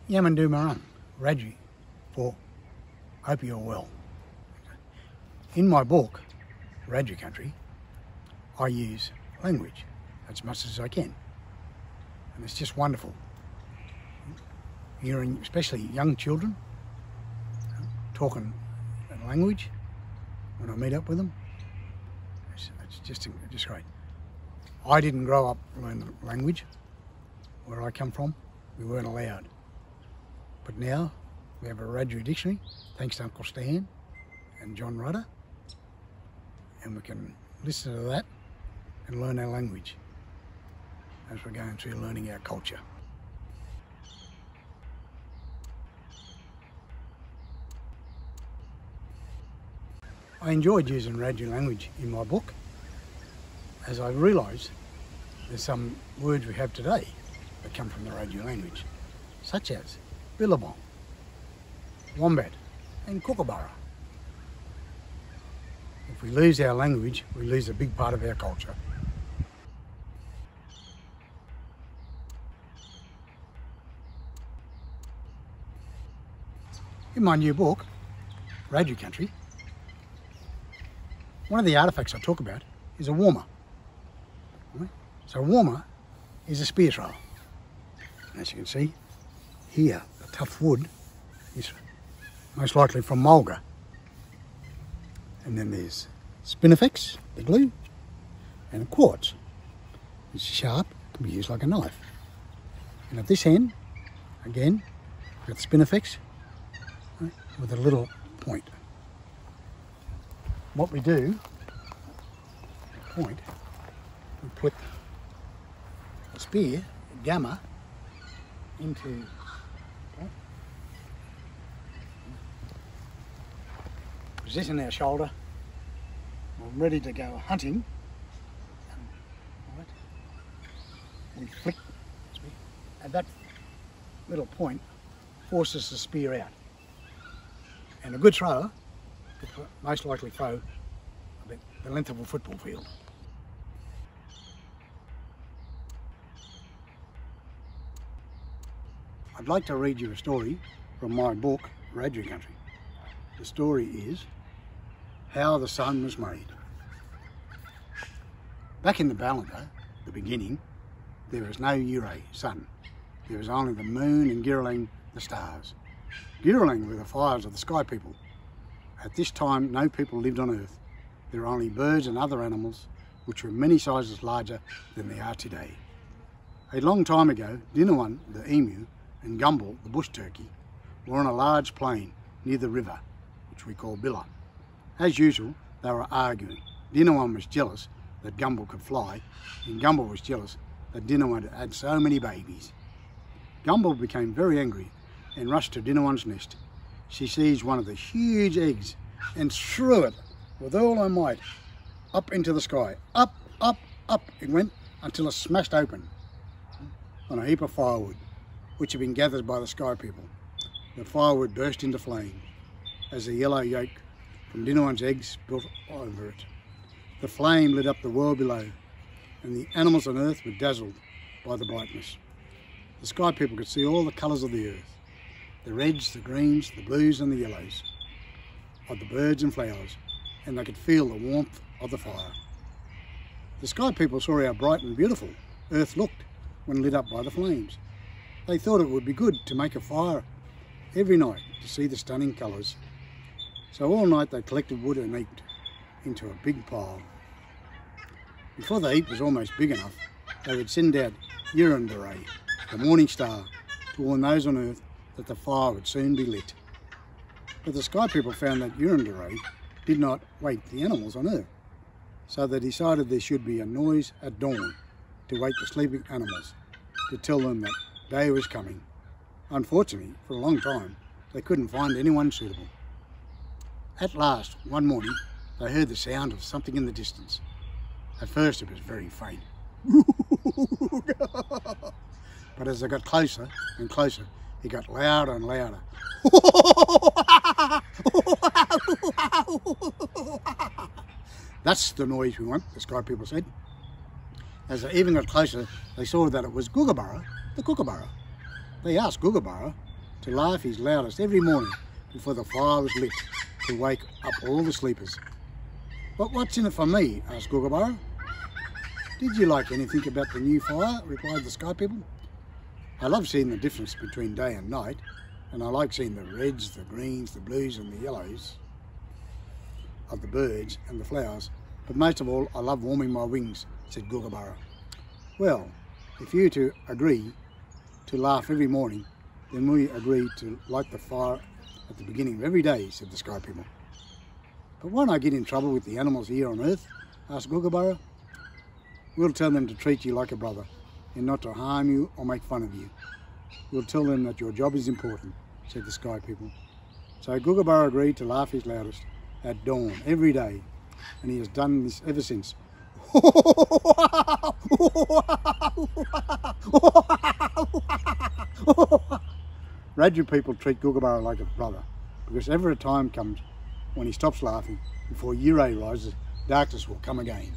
Yamandumarang, Wiradjuri, for hope you're well. In my book, Wiradjuri Country, I use language as much as I can. And it's just wonderful. Hearing especially young children talking a language when I meet up with them, it's just great. I didn't grow up learning the language. Where I come from, we weren't allowed. But now we have a Wiradjuri dictionary, thanks to Uncle Stan and John Rudder, and we can listen to that and learn our language as we're going through learning our culture. I enjoyed using Wiradjuri language in my book, as I realised there's some words we have today that come from the Wiradjuri language, such as billabong, wombat and kookaburra. If we lose our language, we lose a big part of our culture. In my new book, Wiradjuri Country, one of the artefacts I talk about is a wamar. So a wamar is a spear thrower. As you can see here, the tough wood is most likely from mulga. And then there's spinifex, the glue, and quartz. It's sharp, can be used like a knife. And at this end, again, we've got the spinifex with a little point. What we do, the point, we put the spear, gamma, into position our shoulder. We're ready to go hunting. Right. We flick, and that little point forces the spear out. And a good thrower could most likely throw the length of a football field. I'd like to read you a story from my book, Wiradjuri Country. The story is How the Sun Was Made. Back in the Balanda, the beginning, there was no Ure, sun. There was only the moon and Giralang, the stars. Giralang were the fires of the sky people. At this time, no people lived on earth. There were only birds and other animals, which were many sizes larger than they are today. A long time ago, Dinawan, the emu, and Gumbel, the bush turkey, were on a large plain near the river, which we call Billa. As usual, they were arguing. Dinawan was jealous that Gumbel could fly, and Gumbel was jealous that Dinawan had so many babies. Gumbel became very angry and rushed to Dinawan's nest. She seized one of the huge eggs and threw it with all her might up into the sky. Up, up, up it went until it smashed open on a heap of firewood, which had been gathered by the sky people. The firewood burst into flame as the yellow yolk from Dinawan's eggs spilt over it. The flame lit up the world below, and the animals on earth were dazzled by the brightness. The sky people could see all the colours of the earth, the reds, the greens, the blues and the yellows of the birds and flowers, and they could feel the warmth of the fire. The sky people saw how bright and beautiful earth looked when lit up by the flames. They thought it would be good to make a fire every night to see the stunning colours. So all night they collected wood and heaped into a big pile. Before the heap was almost big enough, they would send out Wiradjuri, the morning star, to warn those on earth that the fire would soon be lit. But the sky people found that Wiradjuri did not wake the animals on earth, so they decided there should be a noise at dawn to wake the sleeping animals, to tell them that day was coming. Unfortunately, for a long time, they couldn't find anyone suitable. At last, one morning, they heard the sound of something in the distance. At first it was very faint. But as they got closer and closer, it got louder and louder. That's the noise we want, the sky people said. As they even got closer, they saw that it was Kookaburra, the kookaburra. They asked Kookaburra to laugh his loudest every morning before the fire was lit to wake up all the sleepers. "But what's in it for me?" asked Kookaburra. "Did you like anything about the new fire?" replied the Sky People. "I love seeing the difference between day and night, and I like seeing the reds, the greens, the blues and the yellows of the birds and the flowers, but most of all I love warming my wings," said Kookaburra. "Well, if you two agree to laugh every morning, then we agree to light the fire at the beginning of every day," said the Sky People. "But won't I get in trouble with the animals here on Earth?" asked Kookaburra. "We'll tell them to treat you like a brother and not to harm you or make fun of you. We'll tell them that your job is important," said the Sky People. So Kookaburra agreed to laugh his loudest at dawn every day, and he has done this ever since. Wiradjuri people treat Kookaburra like a brother, because ever a time comes when he stops laughing, before Yurei rises, darkness will come again.